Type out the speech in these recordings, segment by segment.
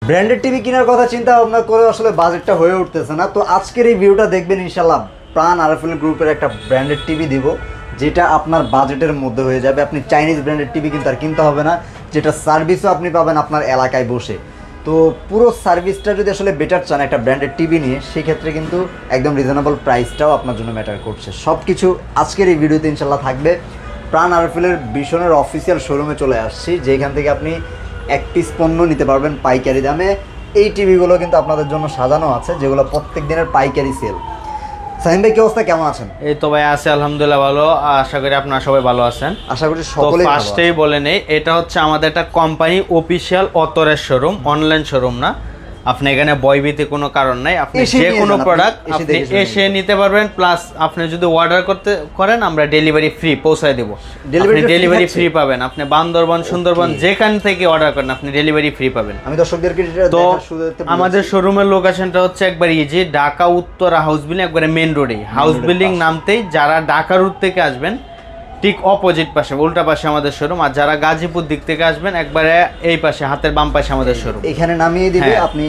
Branded TV কেনার কথা চিন্তা ভাবনা করে আসলে বাজেটটা হয়ে উঠতেছে না। তো আজকের এই ভিডিওটা দেখবেন ইনশাল্লাহ, প্রাণ আরএফএল গ্রুপের একটা ব্র্যান্ডেড টিভি দিব যেটা আপনার বাজেটের মধ্যে হয়ে যাবে। আপনি চাইনিজ ব্র্যান্ডেড টিভি কিন্তু আর কিনতে হবে না, যেটা সার্ভিসও আপনি পাবেন আপনার এলাকায় বসে। তো পুরো সার্ভিসটা যদি আসলে বেটার চান একটা ব্র্যান্ডেড টিভি নিয়ে, সেক্ষেত্রে কিন্তু একদম রিজনেবল প্রাইসটাও আপনার জন্য ম্যাটার করছে। সব কিছু আজকের এই ভিডিওতে ইনশাল্লাহ থাকবে। প্রাণ আরএফএলের ভীষণের অফিসিয়াল শোরুমে চলে আসছি, যেখান থেকে আপনি এক পিস পণ্য নিতে পারবেন পাইকারি দামে। এই টিভিগুলো কিন্তু আপনাদের জন্য সাজানো আছে, যেগুলো প্রত্যেক দিনের পাইকারি সেল। সাইম ভাই, কি অবস্থা, কেমন আছেন? এই তো ভাই আছে আলহামদুলিল্লাহ ভালো, আশা করি আপনারা সবাই ভালো আছেন। আশা করি সকলেই ভালো আছেন। ফার্স্টেই বলে নেই, এটা হচ্ছে আমাদের একটা company official authorised showroom, online showroom না। আপনি এখানে ভয়ভীতি কোনো কারণ নাই, আপনি যে কোনো প্রোডাক্ট আপনি এসে নিতে পারবেন। প্লাস আপনি যদি অর্ডার করেন আমরা ডেলিভারি ফ্রি পৌঁছায় দেব। ডেলিভারি ফ্রি পাবেন, আপনি বান্দরবান সুন্দরবন যেখান থেকে অর্ডার করেন আপনি ডেলিভারি ফ্রি পাবেন। আমি দর্শকদেরকে তো আমাদের শোরুমের লোকেশনটা হচ্ছে একবার easy, Dhaka Uttara house building, একবারে মেন রোডে। হাউস বিল্ডিং নামতেই যারা ঢাকা রুট থেকে আসবেন ঠিক অপোজিট পাশে, উল্টা পাশে আমাদের শোরুম। আর যারা গাজীপুর দিক থেকে আসবেন একবারে এই পাশে, হাতের বাম পাশে আমাদের শোরুম। এখানে নামিয়ে দিবে, আপনি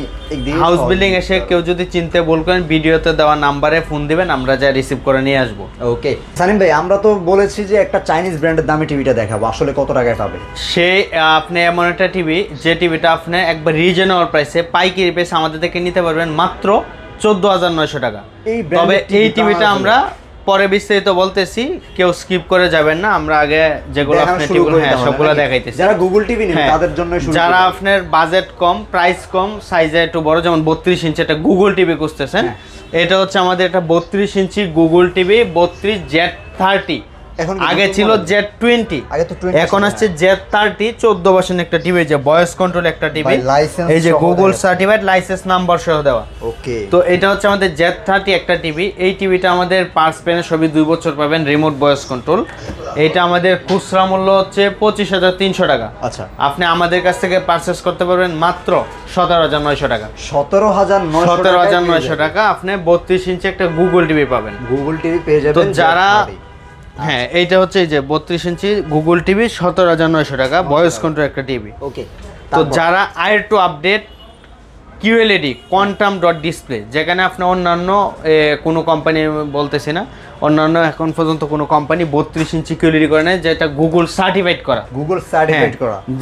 হাউস বিল্ডিং এসে কেউ যদি চিনতে ভুল করেন ভিডিওতে দেওয়া নাম্বারে ফোন দিবেন, আমরা যা রিসিভ করে নিয়ে আসবো। ওকে সানিম ভাই, আমরা তো বলেছি যে একটা চাইনিজ ব্র্যান্ডের দামে টিভিটা দেখাবো, আসলে কত টাকায় পাবে? সে আপনি এমন একটা টিভি, যে টিভিটা আপনি একবার রিজনেবল প্রাইসে পাইকারি প্রাইসে আমাদের থেকে নিতে পারবেন মাত্র 14,900 টাকা। তবে এই টিভিটা আমরা পরে বিস্তারিত বলতেছি, কেউ স্কিপ করে যাবেন না। আমরা আগে যেগুলো আপনি সবগুলো দেখাইতেছি। যারা গুগল টিভি নেন তাদের জন্য, যারা আপনার বাজেট কম, প্রাইস কম, সাইজে একটু বড়, যেমন 32 ইঞ্চি একটা গুগল টিভি খুঁজতেছেন, এটা হচ্ছে আমাদের একটা 32 ইঞ্চি গুগল টিভি, 32 Z30। আগে ছিল Z20, এখন আসছে Z30, 14 ভার্সন একটা টিভি, যে ভয়েস কন্ট্রোল একটা টিভি, এই যে গুগল সার্টিফাইড, লাইসেন্স নাম্বার সহ দেওয়া। ওকে, তো এটা হচ্ছে আমাদের Z30 একটা টিভি। এই টিভিটা আমাদের পার্স পেনে সবই 2 বছর পাবেন, রিমোট ভয়েস কন্ট্রোল। এটা আমাদের খুচরা মূল্য হচ্ছে 25,300 টাকা। আচ্ছা, আপনি আমাদের কাছ থেকে পারচেস করতে পারবেন মাত্র 17,900 টাকা। 17,900 টাকা আপনি 32 ইঞ্চি একটা গুগল টিভি পাবেন। গুগল টিভি পেয়ে যাবেন। তো যারা হ্যাঁ, এইটা হচ্ছে এই যে 32 ইঞ্চি গুগল টিভি, 17,900 টাকা, ভয়েস কন্ট্রোল একটা টিভি। ওকে, তো যারা আয়ের to update QLED quantum dot display, যেখানে আপনি অন্যান্য কোনো কোম্পানি বলতেছি না, অন্যান্য এখন পর্যন্ত কোনো কোম্পানি 32 ইঞ্চি কিউএলইডি করে না, যেটা গুগল সার্টিফাইড করা।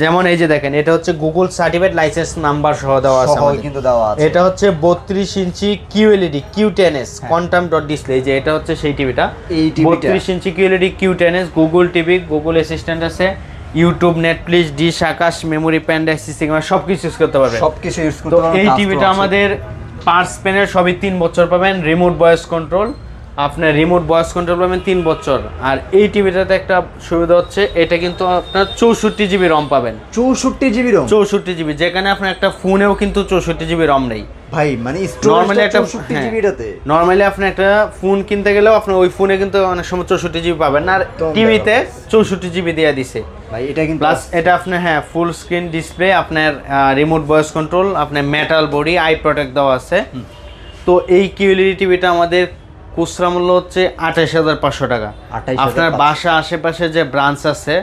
যেমন এই যে দেখেন, এটা হচ্ছে গুগল সার্টিফাইড, লাইসেন্স নাম্বার সহ দেওয়া আছে কিন্তু দেওয়া আছে। এটা হচ্ছে 32 inch QLED Q10s quantum dot display, যে এটা হচ্ছে সেই টিভিটা। 32 inch QLED Q10s Google TV, Google assistant আছে, YouTube, Netflix, dish, Akash, memory, pen drive, system, সবকিছু ইউজ করতে পারবেন। সবকিছু ইউজ করতে পারবেন। এই টিভিটা আমাদের পার্স পেনের সবই 3 বছর পাবেন, রিমোট ভয়েস কন্ট্রোল, আপনার রিমোট ভয়েস কন্ট্রোল পাবেন 3 বছর। আর এই টিভিটাতে একটা সুবিধা হচ্ছে, এটা কিন্তু আপনার 64 জিবি রম পাবেন। 64 জিবি রম? 64 জিবি, যেখানে আপনার একটা ফোনেও কিন্তু 64 জিবি রম নেই ভাই। মানে নরমালি একটা 64 জিবিটাতে নরমালি আপনি একটা ফোন কিনতে গেলেও আপনি ওই ফোনে কিন্তু অনেক সময় 64 জিবি পাবেন না, আর টিভিতে 64 জিবি দিয়ে দিছে ভাই। এটা কিন্তু প্লাস এটা আপনার ফুল স্ক্রিন ডিসপ্লে, আপনার রিমোট ভয়েস কন্ট্রোল, আপনার মেটাল বডি, আই প্রোটেক্ট দেওয়া আছে। তো এই কিউএলইডি টিভিটা আমাদের খুচরা মূল্য হচ্ছে 28,500 টাকা। আপনার বাসা আশেপাশে যে ব্রাঞ্চ আছে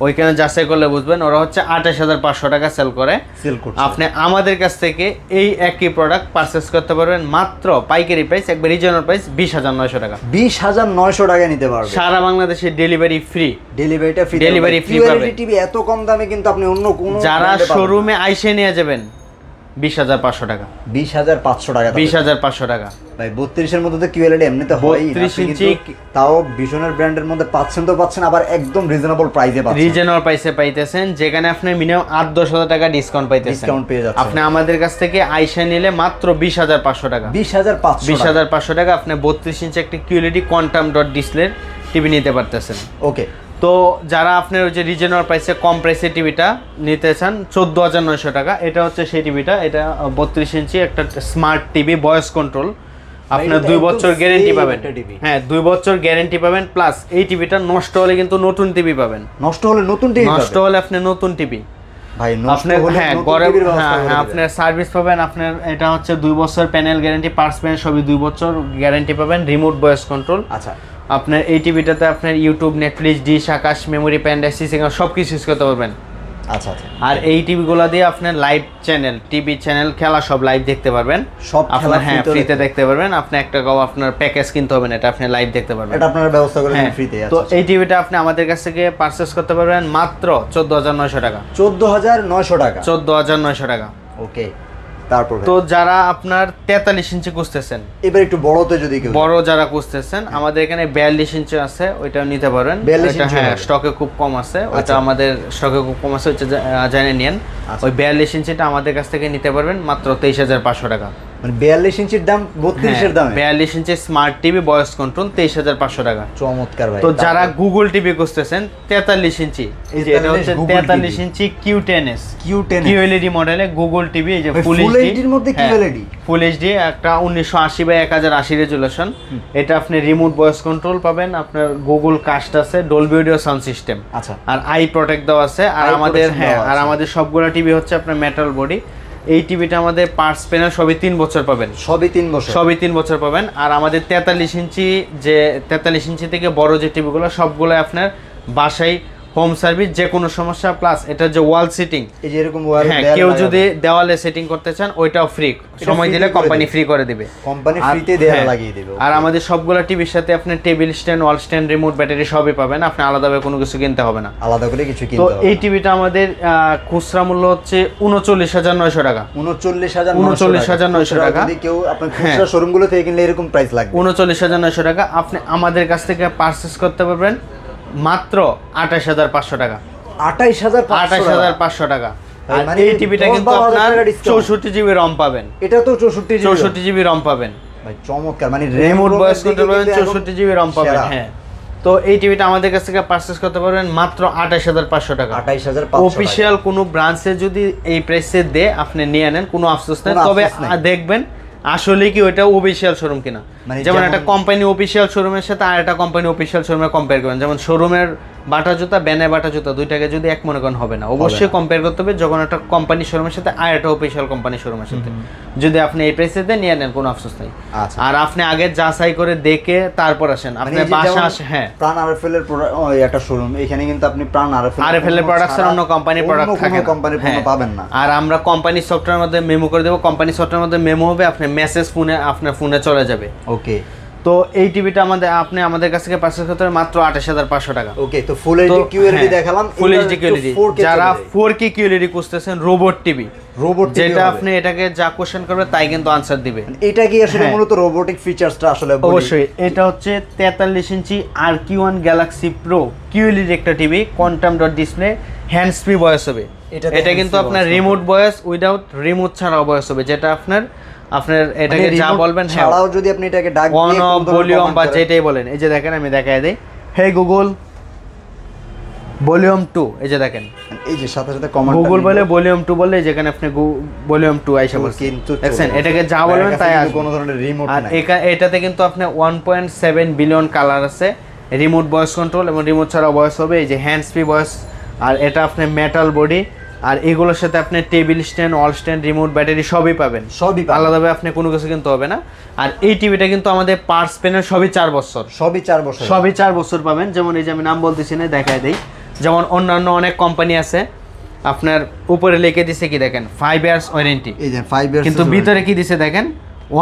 ওইখানে যাচাই করলে বুঝবেন, ওরা হচ্ছে 28,500 টাকা সেল করে। আপনি আমাদের কাছ থেকে এই একই প্রোডাক্ট পারচেস করতে পারবেন মাত্র পাইকারি প্রাইস, একবার রিজনেবল প্রাইস 20,900 টাকা। 20,900 টাকা নিতে পারবেন। সারা বাংলাদেশে ডেলিভারি ফ্রি। ডেলিভারি ফ্রি পাবেন। টিভি এত কম দামে কিন্তু আপনি অন্য কোনো, যারা শোরুমে আইসে নিয়ে যাবেন 20,500 টাকা। 20,500 টাকা? 20,500 টাকা ভাই। 32 এর মধ্যে তো কিউএলইডি এমনিতে হয়, 32 ইঞ্চি, তাও ভীষণের ব্র্যান্ডের মধ্যে পাচ্ছেন, আবার একদম রিজনেবল প্রাইসে পাচ্ছেন। রিজনেবল প্রাইসে পাইতেছেন, যেখানে আপনি মিনিমাম 8-10,000 টাকা ডিসকাউন্ট পাইতেছেন। ডিসকাউন্ট পেয়ে যাচ্ছেন। আপনি আমাদের কাছ থেকে আইসা নিলে মাত্র 20,500 টাকা। 20,500 টাকা আপনি 32 ইঞ্চি একটা QLED quantum dot display TV নিতে পারতেছেন। ওকে, তো যারা আপনার ওই যে রিজনেবল প্রাইসে কম প্রাইসে টিভিটা নিতে চান 14,900 টাকা, এটা হচ্ছে সেই টিভিটা। এটা 32 ইঞ্চি একটা স্মার্ট টিভি, ভয়েস কন্ট্রোল, আপনার 2 বছর গ্যারেন্টি পাবেন। হ্যাঁ, 2 বছর গ্যারেন্টি পাবেন। প্লাস এই টিভিটা নষ্ট হলে কিন্তু নতুন টিভি পাবেন। নষ্ট হলে নতুন টিভি? নষ্ট হলে আপনি নতুন টিভি ভাই, নষ্ট হলে আপনার সার্ভিস পাবেন। আপনার এটা হচ্ছে 2 বছর প্যানেল গ্যারেন্টি, পার্স প্যানেল সবই 2 বছর গ্যারেন্টি পাবেন, রিমোট ভয়েস কন্ট্রোল। আচ্ছা, আপনার এই টিভিটাতে আপনার YouTube, Netflix, dish, Akash, memory, pen drive, system সব কিছু ইউজ করতে পারবেন। আচ্ছা আচ্ছা। আর এই টিভিগুলো দিয়ে আপনার লাইভ চ্যানেল, টিভি চ্যানেল, খেলা সব লাইভ দেখতে পারবেন, সব আপনার হ্যাঁ ফ্রিতে দেখতে পারবেন। আপনি একটা আপনার প্যাকেজ কিনতে হবে না, এটা আপনি লাইভ দেখতে পারবেন, এটা আপনারা ব্যবস্থা করে দেন ফ্রিতে। তো এই টিভিটা আপনি আমাদের কাছ থেকে পারচেজ করতে পারবেন মাত্র 14900 টাকা। 14900 টাকা, 14900 টাকা। ওকে। তারপর তো যারা আপনার 43 ইঞ্চি খুঁজতেছেন, এবার একটু বড়তে যদি কেউ বড় যারা খুঁজতেছেন, আমাদের এখানে 42 ইঞ্চি আছে, ওইটাও নিতে পারেন। 42 এটা ইঞ্চি হ্যাঁ স্টকে খুব কম আছে, ওইটা আমাদের স্টকে খুব কম আছে, ওইটা জানে নিন। ওই 42 ইঞ্চিটা আমাদের কাছ থেকে নিতে পারবেন মাত্র 23500 টাকা। মানে 42 ইঞ্চির দাম 32 এর দামে 42 ইঞ্চি স্মার্ট টিভি ভয়েস কন্ট্রোল 23500 টাকা। চমৎকার ভাই। তো যারা গুগল টিভি খুঁজতেছেন 43 ইঞ্চি, এই যে এটা হচ্ছে 43 ইঞ্চি Q10s QLED মডেলে গুগল টিভি, এই যে ফুল এইচডি এর মধ্যে QLED, ফুল এইচডি একটা 1980 বাই 1080 রেজুলেশন। এটা আপনি রিমোট ভয়েস কন্ট্রোল পাবেন, আপনার গুগল কাস্ট আছে, ডলবি অডিও সাউন্ড সিস্টেম, আচ্ছা, আর আই প্রোটেক্ট দেওয়া আছে। আর আমাদের আর আমাদের সবগুলো টিভি হচ্ছে আপনার মেটাল বডি। এই টিভিটা আমাদের পার্টস প্যানেল সবই 3 বছর পাবেন, সবই 3 বছর, সবই 3 বছর পাবেন। আর আমাদের 43 ইঞ্চি যে 43 ইঞ্চি থেকে বড় যে টিভিগুলো সবগুলো আপনার বাসায় হোম সার্ভিস, যে কোনো সমস্যা, প্লাস এটা যে ওয়াল সিটিং, এই যে এরকম ওয়াল, হ্যাঁ কেউ যদি দেওয়ালে সেটিং করতে চান ওইটাও ফ্রি, সময় দিলে কোম্পানি ফ্রি করে দিবে, কোম্পানি ফ্রিতে দেওয়াল লাগিয়ে দিবে। আর আমাদের সবগুলো টিভির সাথে আপনি টেবিল স্ট্যান্ড, ওয়াল স্ট্যান্ড, রিমোট, ব্যাটারি সবই পাবেন, আপনি আলাদাভাবে কোনো কিছু কিনতে হবে না, আলাদা করে কিছু কিনতে তো হবে না। এই টিভিটা আমাদের খুচরা মূল্য হচ্ছে 39900 টাকা। 39900 টাকা। যদি কেউ আপনার খুচরা শোরুমগুলো থেকে কিনলে এরকম প্রাইস লাগবে 39900 টাকা। আপনি আমাদের কাছ থেকে পারচেজ করতে পারবেন মাত্র 28500 টাকা। 28500 টাকা। আর এই টিভিটা কিন্তু আপনার 64 জিবি রম পাবেন, এটা তো 64 জিবি রম পাবেন ভাই, চমৎকার। মানে রিমোট ভয়েস কন্ট্রোল পাবেন, 64 জিবি রম পাবেন। হ্যাঁ, তো এই টিভিটা আমাদের কাছ থেকে পারচেজ করতে পারবেন মাত্র 28500 টাকা। 28500 অফিশিয়াল কোনো ব্রাঞ্চে যদি এই প্রাইসে দেয় আপনি নিয়ে নেন, কোনো আফসোস নেই। তবে দেখবেন আসলে কি ওইটা অফিশিয়াল শোরুম কিনা, যেমন একটা কোম্পানি অফিশিয়াল শোরুমের সাথে আর একটা কোম্পানি অফিশিয়াল শোরুমে কম্পেয়ার করেন, যেমন শোরুমের বাটা জুতা, ব্যানের বাটা জুতা, দুইটাকে যদি এক মনে করেন হবে না, অবশ্যই কম্পেয়ার করতে হবে যখন একটা কোম্পানি শোরুমের সাথে আর একটা অফিশিয়াল কোম্পানি শোরুমের সাথে। যদি আপনি এই প্রাইসে দেন নিয়ে নেন, কোনো আফসোস নাই। আর আপনি আগে যাচাই করে দেখে তারপর আসেন, আপনি বাসা আসে। হ্যাঁ, প্রাণ আরএফএল এর একটা শোরুম, এখানে কিন্তু আপনি প্রাণ আরএফএল এর প্রোডাক্টস অন্য কোম্পানির প্রোডাক্ট থাকে না, কোম্পানির পণ্য পাবেন না। আর আমরা কোম্পানি সফটওয়্যারের মধ্যে মেমো করে দেব, কোম্পানি সফটওয়্যারের মধ্যে মেমো হবে, আপনি মেসেজ ফোনে আপনার ফোনে চলে যাবে। ওকে, তো এই টিভিটা আপনি আমাদের কাছ থেকে পারচেজ করতে মাত্র 28500 টাকা। ওকে, তো ফুল এইচডি কিউএলইডি দেখালাম, ফুল এইচডি কিউএলইডি। যারা 4K কিউএলইডি খুঁজতেছেন, রোবট টিভি, যেটা আপনি এটাকে যা কোশ্চেন করবে তাই কিন্তু আনসার দিবে। এটা কি আসলে মূলত রোবোটিক ফিচারসটা আসলে অবশ্যই। এটা হচ্ছে 43 ইঞ্চি RQ1 গ্যালাক্সি প্রো কিউএলইডি একটা TV, quantum dot display, hands free voice হবে। এটা কিন্তু আপনার রিমোট ভয়েস উইদাউট রিমোট ছাড়াও ভয়েস হবে, যেটা আপনার এটাকে যা বলবেন ছাড়াও যদি আপনি এটাকে ডাক দিয়ে অন ভলিউম বা যেটাই বলেন, এই যে দেখেন আমি দেখায় দেই, হে গুগল ভলিউম 2, এই যে দেখেন, এই যে সাথে সাথে কমান্ড গুগল বলে ভলিউম 2 বললে যেখানে আপনি ভলিউম 2 আইসা বলছেন, দেখেন এটাকে যা বলবেন তাই আসবে, কোনো ধরনের রিমোট নাই। আর এটাতে কিন্তু আপনি 1.7 বিলিয়ন কালার আছে, রিমোট ভয়েস কন্ট্রোল এবং রিমোট ছাড়া ভয়েস হবে, এই যে হ্যান্ডস ফ্রি ভয়েস। আর এটা আপনি মেটাল বডি, আর এগুলোর সাথে আপনি টেবিল স্ট্যান্ড, ওয়াল স্ট্যান্ড, রিমোট, ব্যাটারি সবই পাবেন, আলাদাভাবে আপনি কোনো কিছু কিনতে হবে না। আর এই টিভিটা কিন্তু আমাদের পার্টস প্যানেল সবই 4 বছর, সবই 4 বছর পাবেন। যেমন এই যে আমি নাম বলতেছি না, দেখায় দেই, যেমন অন্যান্য অনেক কোম্পানি আছে আপনার উপরে লিখে দিছে কি দেখেন 5 ইয়ার্স ওয়ারেন্টি, এই যে 5 ইয়ার্স, কিন্তু ভিতরে কি দিছে দেখেন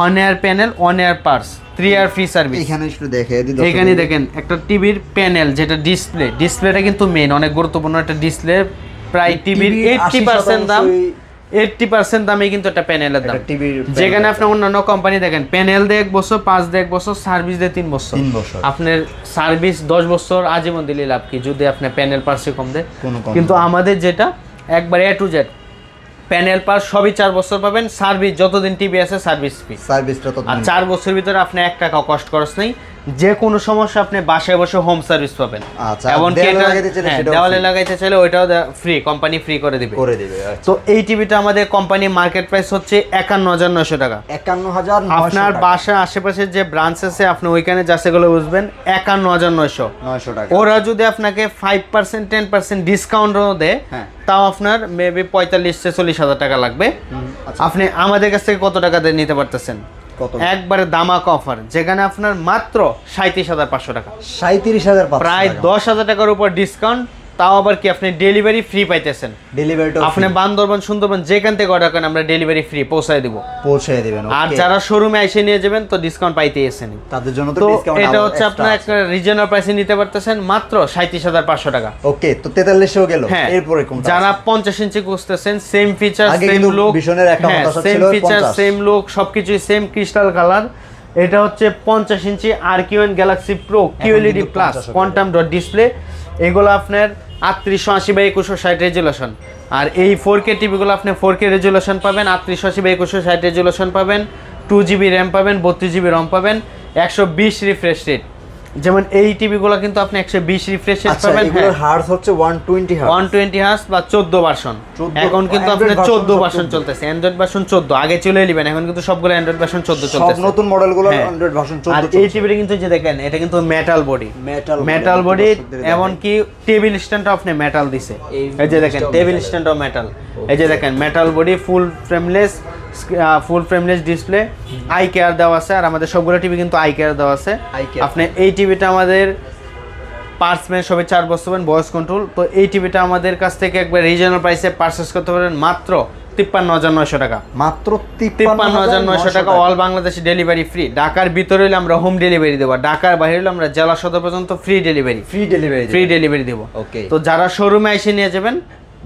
1 ইয়ার প্যানেল, 1 ইয়ার পার্টস, 3 ইয়ার ফ্রি সার্ভিস। এখানে একটু দেখাই দিই, এখানে দেখেন একটা টিভির প্যানেল, যেটা ডিসপ্লেটা কিন্তু মেইন, অনেক গুরুত্বপূর্ণ একটা ডিসপ্লে। প্রায় টিভির 80% দাম, 80% দামে কিন্তু একটা প্যানেলের দাম, যেখানে আপনি অন্যান্য কোম্পানি দেখেন প্যানেল দিয়ে 1 বছর, 5 দিয়ে 1 বছর, সার্ভিস দিয়ে 3 বছর। আপনার সার্ভিস 10 বছর আজীবন দিলে লাভ কি, যদি আপনি প্যানেল পার্সে কম দেয়। কিন্তু আমাদের যেটা একবার A to Z প্যানেল পার সবই 4 বছর পাবেন, সার্ভিস যতদিন টিভি আছে সার্ভিস ফ্রি, সার্ভিসটা তো। আর 4 বছরের ভিতরে আপনি 1 টাকা কষ্ট খরচ নেই, যে কোনো সমস্যা আপনি বাসায় বসে হোম সার্ভিস পাবেন। আচ্ছা, এবং দেওয়ালে লাগাইতে চাইলে ওইটাও ফ্রি, কোম্পানি ফ্রি করে দিবে। তো এই টিভিটা আমাদের কোম্পানি মার্কেট প্রাইস হচ্ছে 51900 টাকা। 51900। আপনার বাসার আশেপাশে যে ব্রাঞ্চ আছে আপনি ওইখানে যা সেগুলো বুঝবেন 51900 টাকা। ওরা যদি আপনাকে 5% 10% ডিসকাউন্টও দেয়, তাও আপনার মেবি 45-40 টাকা লাগবে। আপনি আমাদের কাছ থেকে কত টাকা দিয়ে নিতে পারতেছেন? একবারে দামাক অফার, যেখানে আপনার মাত্র 37500 টাকা, 37500, প্রায় 10000 টাকার উপর ডিসকাউন্ট তাও আবার কি আপনি ডেলিভারি ফ্রি পাইতেছেন। ডেলিভারিটা আপনি বান্দরবান সুন্দরবন যেখান থেকে অর্ডার করেন আমরা ডেলিভারি ফ্রি পৌঁছায় দিব, পৌঁছে দিবেন। আর যারা শোরুমে এসে নিয়ে যাবেন তো ডিসকাউন্ট পাইতেই আছেন, তাদের জন্য তো তো ডিসকাউন্ট এটা হচ্ছে আপনার একটা রিজনাল প্রাইসে নিতে পারতেছেন মাত্র 37,500 টাকা। ওকে, তো 4300 গেল। হ্যাঁ, এরপরে কোনটা? যারা 50 ইঞ্চি খুঁজতেছেন, সেম ফিচার আগে সেম কিন্তু লুক, ভীষণের একটা হতাশা সেম ছিল ফিচার 50 সেম লুক সবকিছুই সেম ক্রিস্টাল কালার। এটা হচ্ছে 50 ইঞ্চি আরকিউএন গ্যালাক্সি প্রো কিউএলইডি কিন্তু প্লাস 50 কোয়ান্টাম ডট ডিসপ্লে। এগুলো আপনার 3880x2160 রেজুলেশন, আর এই 4K টিভিগুলো আপনি 4K রেজুলেশন পাবেন, 3880x2160 রেজুলেশন পাবেন, 2GB র্যাম পাবেন, 32GB রম পাবেন, 120 রিফ্রেশ রেট। যেমন এই টিভিগুলো কিন্তু আপনি 120 রিফ্রেশ রেট আচ্ছা, পাবেন। এগুলোর হার্জ হচ্ছে 120 হার্জ। 120 হার্জ বা 14 ভার্সন। 14 এখন কিন্তু Android আপনার 14 version ভার্সন 14 চলতেছে, অ্যান্ড্রয়েড ভার্সন 14 আগে চলে এলিবেন, এখন কিন্তু সবগুলো অ্যান্ড্রয়েড ভার্সন 14 সব চলতেছে। নতুন মডেলগুলো হ্যাঁ। অ্যান্ড্রয়েড ভার্সন 14 আর এই টিভিটা কিন্তু যে দেখেন এটা কিন্তু মেটাল বডি, মেটাল বডি, এমন কি টেবিল স্ট্যান্ড আপনি মেটাল দিছে, এই যে দেখেন টেবিল স্ট্যান্ড অফ মেটাল, এই যে দেখেন মেটাল বডি, ফুল ফ্রেমলেস ডিসপ্লে, আই কেয়ার দেওয়া আছে, আর আমাদের সবগুলো টিভি কিন্তু আই কেয়ার দেওয়া আছে। আপনি এই টিভিটা আমাদের পার্সমেন সবে 4 বছর পাবেন ভয়েস কন্ট্রোল। তো এই টিভিটা আমাদের কাছ থেকে একবার রিজনাল প্রাইসে পারচেস করতে পারেন মাত্র 53,900 টাকা। মাত্র 53,900 টাকা, অল বাংলাদেশে ডেলিভারি ফ্রি। ঢাকার ভিতরে হলে আমরা হোম ডেলিভারি দেবো, ঢাকার বাইরে হলে আমরা জেলা সদর পর্যন্ত ফ্রি ডেলিভারি দেবো। ওকে, তো যারা শোরুমে এসে নিয়ে যাবেন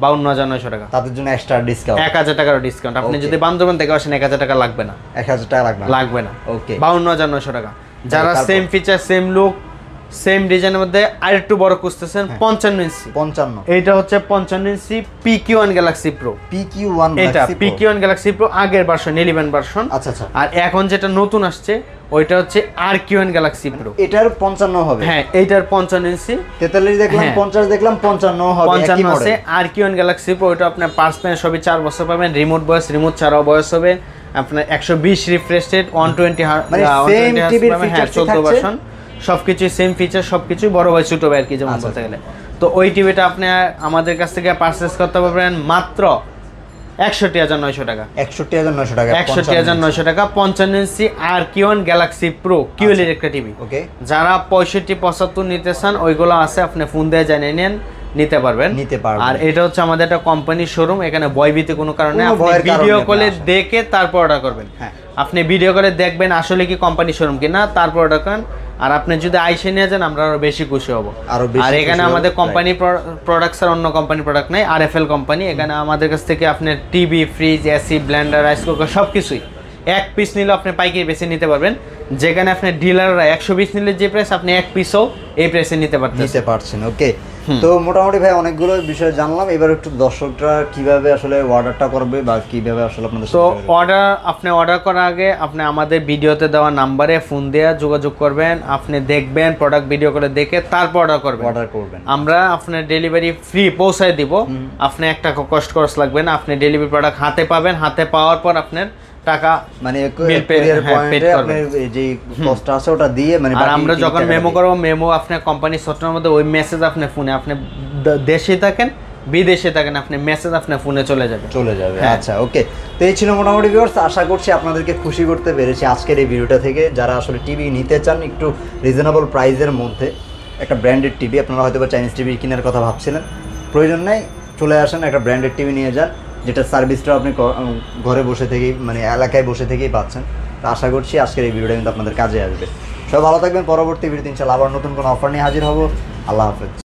52,900 টাকা, তাদের জন্য এক্সট্রা ডিসকাউন্ট 1000 টাকার ডিসকাউন্ট। আপনি যদি বান্দরবান থেকে আসেন 1000 টাকা লাগবে না, 1000 টাকা লাগবে না। ওকে, ওকে, 52,900 টাকা। যারা তারপর? Same feature same look same ডিজাইনের মধ্যে আরেকটু বড় খুঁজতেছেন, 55 ইঞ্চি, 55 এইটা হচ্ছে 55 ইঞ্চি PQ1 গ্যালাক্সি প্রো। PQ1 এটা PQ1 গ্যালাক্সি প্রো আগের ভার্সন 11 ভার্সন। আচ্ছা আচ্ছা, আর এখন যেটা নতুন আসছে ওইটা হচ্ছে RQ1 গ্যালাক্সি প্রো। এটার 55 হবে। হ্যাঁ, এইটার 55 ইঞ্চি, 43 দেখলাম, হ্যাঁ। 50 দেখলাম, 55 হবে। 55 আছে RQ1 গ্যালাক্সি প্রো। ওটা আপনার পার্সমেন সবই 4 বছর পাবেন, রিমোট ভয়েস, রিমোট ছাড়াও ভয়েস হবে আপনার, 120 রিফ্রেশ রেট, 120 হার্জ, মানে সেম টিভির ফিচার 14 ভার্সন, সবকিছু সেম ফিচার, সবকিছু বড় ভাই ছোট ভাই আর কি যেমন বলতে গেলে। তো ওই টিভিটা আপনি আমাদের কাছ থেকে পারচেজ করতে পারবেন মাত্র 61,900 টাকা। 61,900 টাকা, 61,900 টাকা 55 ইঞ্চি RQ1 গ্যালাক্সি প্রো কিউএলইডি একটা টিভি। ওকে, যারা 65-75 নিতে চান ওইগুলো আছে, আপনি ফোন দিয়ে জানিয়ে নেন, নিতে পারবেন। আর এটা হচ্ছে আমাদের একটা কোম্পানির শোরুম, এখানে ভয়ভীতি কোনো কারণে, আপনি ভিডিও কলে দেখে তারপর অর্ডার করবেন। হ্যাঁ, আপনি ভিডিও কলে দেখবেন আসলে কি কোম্পানি শোরুম কিনা, তারপর অর্ডার করেন। আর আপনি যদি আইসে নিয়ে যান আমরা আরো বেশি খুশি হব। আর এখানে আমাদের কোম্পানি প্রোডাক্টস আর অন্য কোম্পানি প্রোডাক্ট নাই, RFL কোম্পানি। এখানে আমাদের কাছ থেকে আপনার TV, fridge, AC, Blender, rice cooker সবকিছুই এক পিস নিলে আপনি পাইকারি বেশি নিতে পারবেন। যেখানে আপনি ডিলাররা 120 নিলে যে প্রাইস, আপনি এক পিসও এই প্রাইসে নিতে পারছেন। ওকে, তো মোটামুটি ভাই অনেকগুলো বিষয় জানলাম। এবার একটু দর্শকরা কিভাবে আসলে অর্ডারটা করবে বা কিভাবে আসলে আপনাদের তো আপনি অর্ডার করার আগে আপনি আমাদের ভিডিওতে দেওয়া নাম্বারে ফোন দিয়ে যোগাযোগ করবেন, আপনি দেখবেন, প্রোডাক্ট ভিডিও করে দেখে তারপর অর্ডার করবেন। আমরা আপনার ডেলিভারি ফ্রি পৌঁছায় দিব, আপনি 1 টাকা কষ্ট খরচ লাগবে না। আপনি ডেলিভারি প্রোডাক্ট হাতে পাবেন, হাতে পাওয়ার পর আপনার টাকা মানে কুরিয়ার পয়েন্টে আপনি যে কস্টটা আছে ওটা দিয়ে, মানে আর আমরা যখন মেমো করব, মেমো আপনার কোম্পানির সফটওয়্যারের মধ্যে ওই মেসেজ আপনার ফোনে, আপনি দেশে থাকেন বিদেশে থাকেন, আপনি মেসেজ আপনার ফোনে চলে যাবে। আচ্ছা, ওকে, তো এই ছিল মোটামুটি ভিউয়ার্স। আশা করছি আপনাদেরকে খুশি করতে পেরেছি আজকের এই ভিডিওটা থেকে। যারা আসলে টিভি নিতে চান একটু রিজনেবল প্রাইসের মধ্যে, একটা ব্র্যান্ডেড টিভি, আপনারা হয়তো বা চাইনিজ টিভি কেনার কথা ভাবছিলেন, প্রয়োজন নেই, চলে আসেন একটা ব্র্যান্ডেড টিভি নিয়ে যান, যেটা সার্ভিসটা আপনি ঘরে বসে থেকেই, মানে এলাকায় বসে থেকেই পাচ্ছেন। তো আশা করছি আজকের এই ভিডিওটা কিন্তু আপনাদের কাজে আসবে। সবাই ভালো থাকবেন, পরবর্তী ভিডিওতে ইনশাআল্লাহ আবার নতুন কোনো অফার নিয়ে হাজির হব। আল্লাহ হাফেজ।